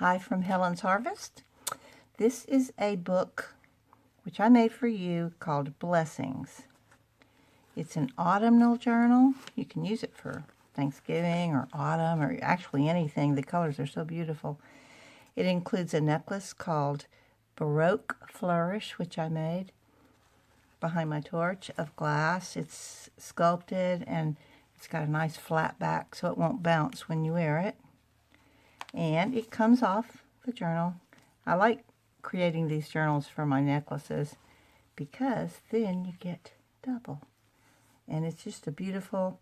Hi from Helen's Harvest. This is a book which I made for you called Blessings. It's an autumnal journal. You can use it for Thanksgiving or autumn or actually anything. The colors are so beautiful. It includes a necklace called Baroque Flourish, which I made behind my torch, of glass. It's sculpted and it's got a nice flat back so it won't bounce when you wear it. And it comes off the journal. I like creating these journals for my necklaces because then you get double. And it's just a beautiful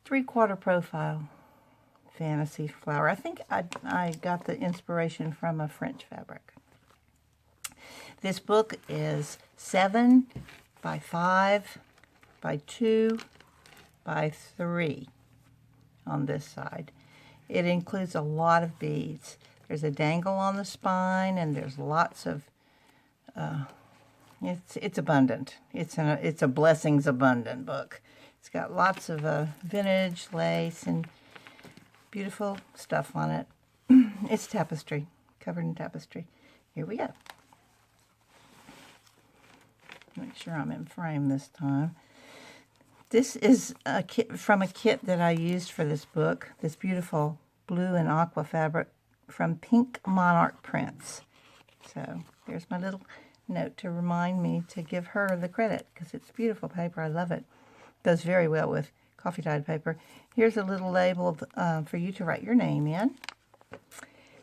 3/4 profile fantasy flower. I think I got the inspiration from a French fabric. This book is 7 by 5 by 2 by 3 on this side. It includes a lot of beads. There's a dangle on the spine, and there's lots of. It's abundant. It's a blessings abundant book. It's got lots of vintage lace and beautiful stuff on it. It's tapestry, covered in tapestry. Here we go. Make sure I'm in frame this time. This is a kit from a kit that I used for this book, this beautiful blue and aqua fabric from Pink Monarch Prints. So there's my little note to remind me to give her the credit because it's beautiful paper. I love it. Goes very well with coffee dyed paper. Here's a little label for you to write your name in.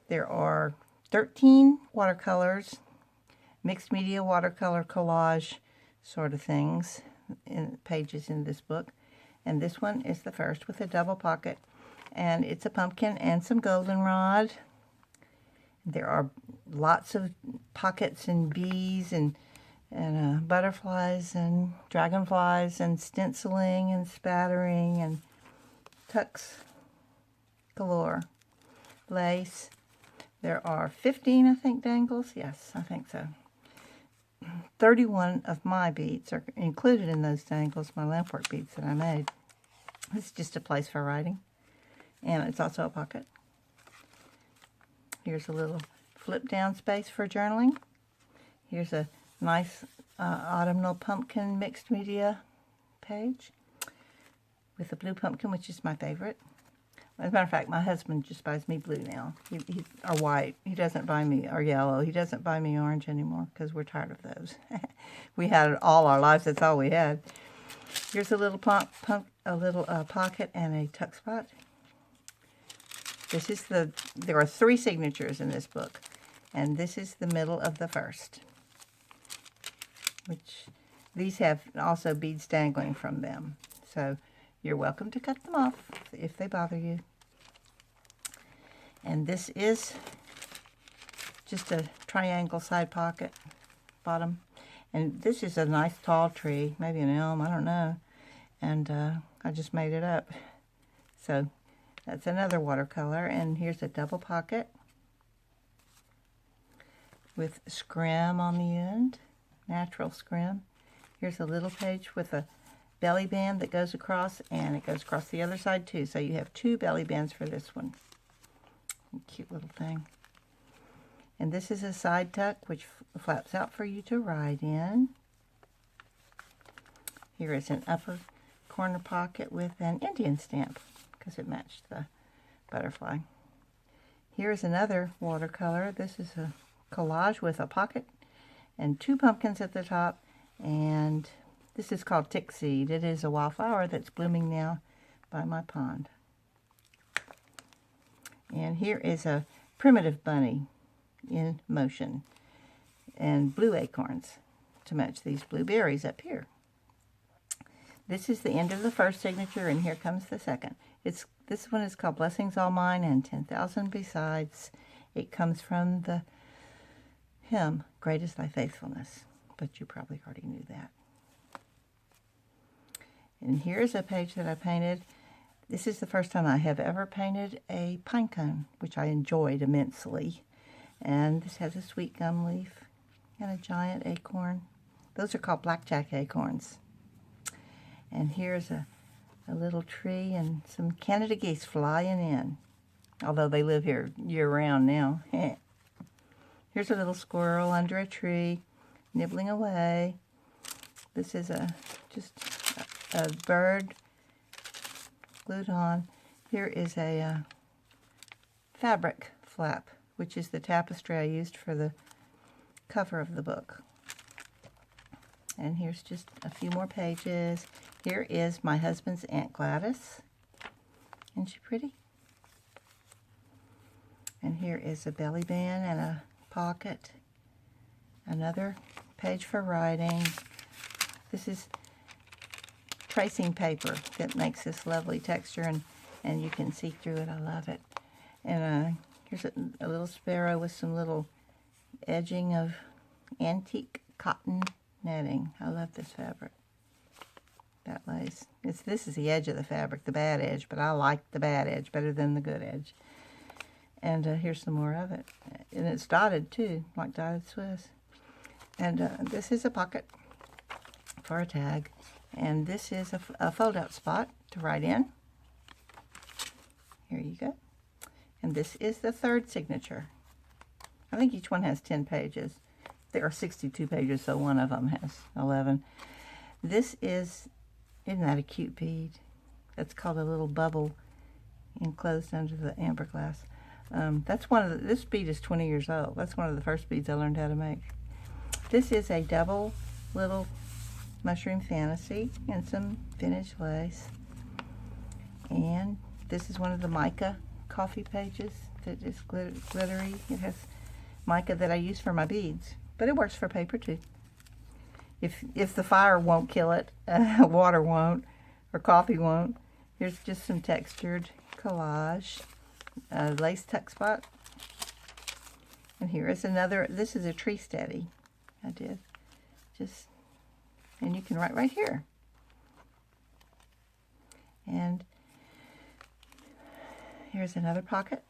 There are 13 watercolors, mixed media watercolor collage sort of things, pages in this book, and this one is the first with a double pocket, and it's a pumpkin and some goldenrod. There are lots of pockets and bees and butterflies and dragonflies and stenciling and spattering and tucks galore, lace. There are 15, I think, dangles. Yes, I think so. 31 of my beads are included in those dangles, my Lampwork beads that I made. It's just a place for writing, and it's also a pocket. Here's a little flip down space for journaling. Here's a nice autumnal pumpkin mixed media page with a blue pumpkin, which is my favorite. As a matter of fact, my husband just buys me blue now, or white. He doesn't buy me, or yellow. He doesn't buy me orange anymore because we're tired of those. We had it all our lives. That's all we had. Here's a little pocket and a tuck spot. This is there are 3 signatures in this book, and this is the middle of the first, which these have also beads dangling from them. So you're welcome to cut them off if they bother you. And this is just a triangle side pocket, bottom. And this is a nice tall tree, maybe an elm, I don't know. And I just made it up. So that's another watercolor. And here's a double pocket with scrim on the end, natural scrim. Here's a little page with a belly band that goes across, and it goes across the other side too. So you have 2 belly bands for this one. Cute little thing. And this is a side tuck which flaps out for you to ride in. Here is an upper corner pocket with an Indian stamp because it matched the butterfly. Here is another watercolor. This is a collage with a pocket and 2 pumpkins at the top, and this is called tick seed. It is a wildflower that's blooming now by my pond. And here is a primitive bunny in motion and blue acorns to match these blueberries up here. This is the end of the first signature, and here comes the second. This one is called Blessings All Mine and 10,000 Besides. It comes from the hymn, Great is Thy Faithfulness, but you probably already knew that. And here's a page that I painted. This is the first time I have ever painted a pine cone, which I enjoyed immensely. And this has a sweet gum leaf and a giant acorn. Those are called blackjack acorns. And here's a little tree and some Canada geese flying in. although they live here year-round now. Here's a little squirrel under a tree, nibbling away. This is just a bird glued on. Here is a fabric flap, which is the tapestry I used for the cover of the book. And here's just a few more pages. Here is my husband's Aunt Gladys. Isn't she pretty? And here is a belly band and a pocket. Another page for writing. This is tracing paper that makes this lovely texture, and you can see through it. I love it. And here's a little sparrow with some little edging of antique cotton netting. I love this fabric. That lace. This is the edge of the fabric, the bad edge, but I like the bad edge better than the good edge. And here's some more of it. And it's dotted too, like dotted Swiss. And this is a pocket for a tag. And this is a fold-out spot to write in. Here you go. And this is the third signature. I think each one has 10 pages. There are 62 pages, so one of them has 11. This is, isn't that a cute bead? That's called a little bubble enclosed under the amber glass. That's this bead is 20 years old. That's one of the first beads I learned how to make. This is a double little mushroom fantasy and some vintage lace. And this is one of the mica coffee pages that is glittery. It has mica that I use for my beads, but it works for paper too. If the fire won't kill it, water won't, or coffee won't. Here's just some textured collage, lace tuck spot. And here is another, this is a tree steady I did. And you can write right here. And here's another pocket.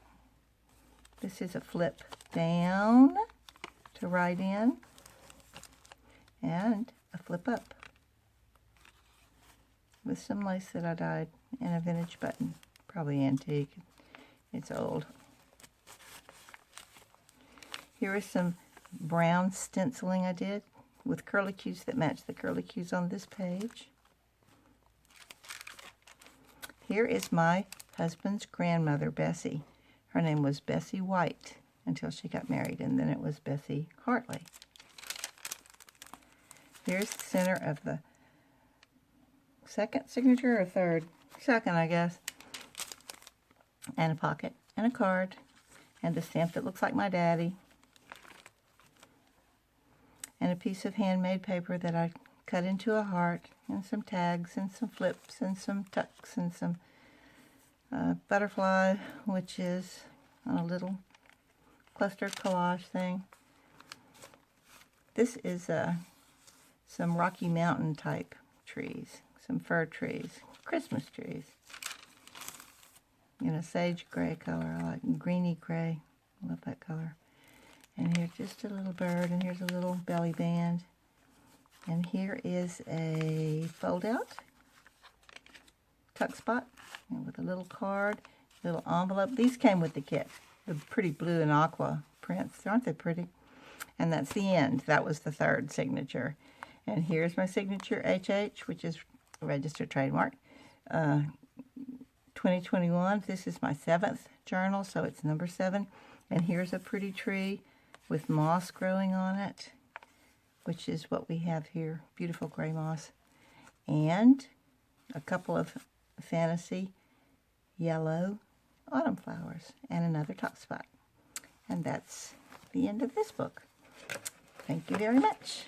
This is a flip down to write in, and a flip up with some lace that I dyed and a vintage button, probably antique. It's old. Here is some brown stenciling I did with curlicues that match the curlicues on this page. Here is my husband's grandmother, Bessie. Her name was Bessie White until she got married, and then it was Bessie Hartley. Here's the center of the second signature, or third? Second, I guess. And a pocket, and a card, and a stamp that looks like my daddy. And a piece of handmade paper that I cut into a heart, and some tags, and some flips, and some tucks, and some butterfly, which is on a little cluster collage thing. This is some Rocky Mountain type trees, some fir trees, Christmas trees, in a sage gray color. I like greeny gray. I love that color. And here's just a little bird, and here's a little belly band. And here is a fold-out tuck spot, and with a little card, little envelope. These came with the kit, the pretty blue and aqua prints. Aren't they pretty? And that's the end. That was the third signature. And here's my signature, HH, which is a registered trademark. 2021. This is my 7th journal, so it's number 7. And here's a pretty tree with moss growing on it, which is what we have here, beautiful gray moss. And a couple of fantasy yellow autumn flowers and another top spot. And that's the end of this book. Thank you very much.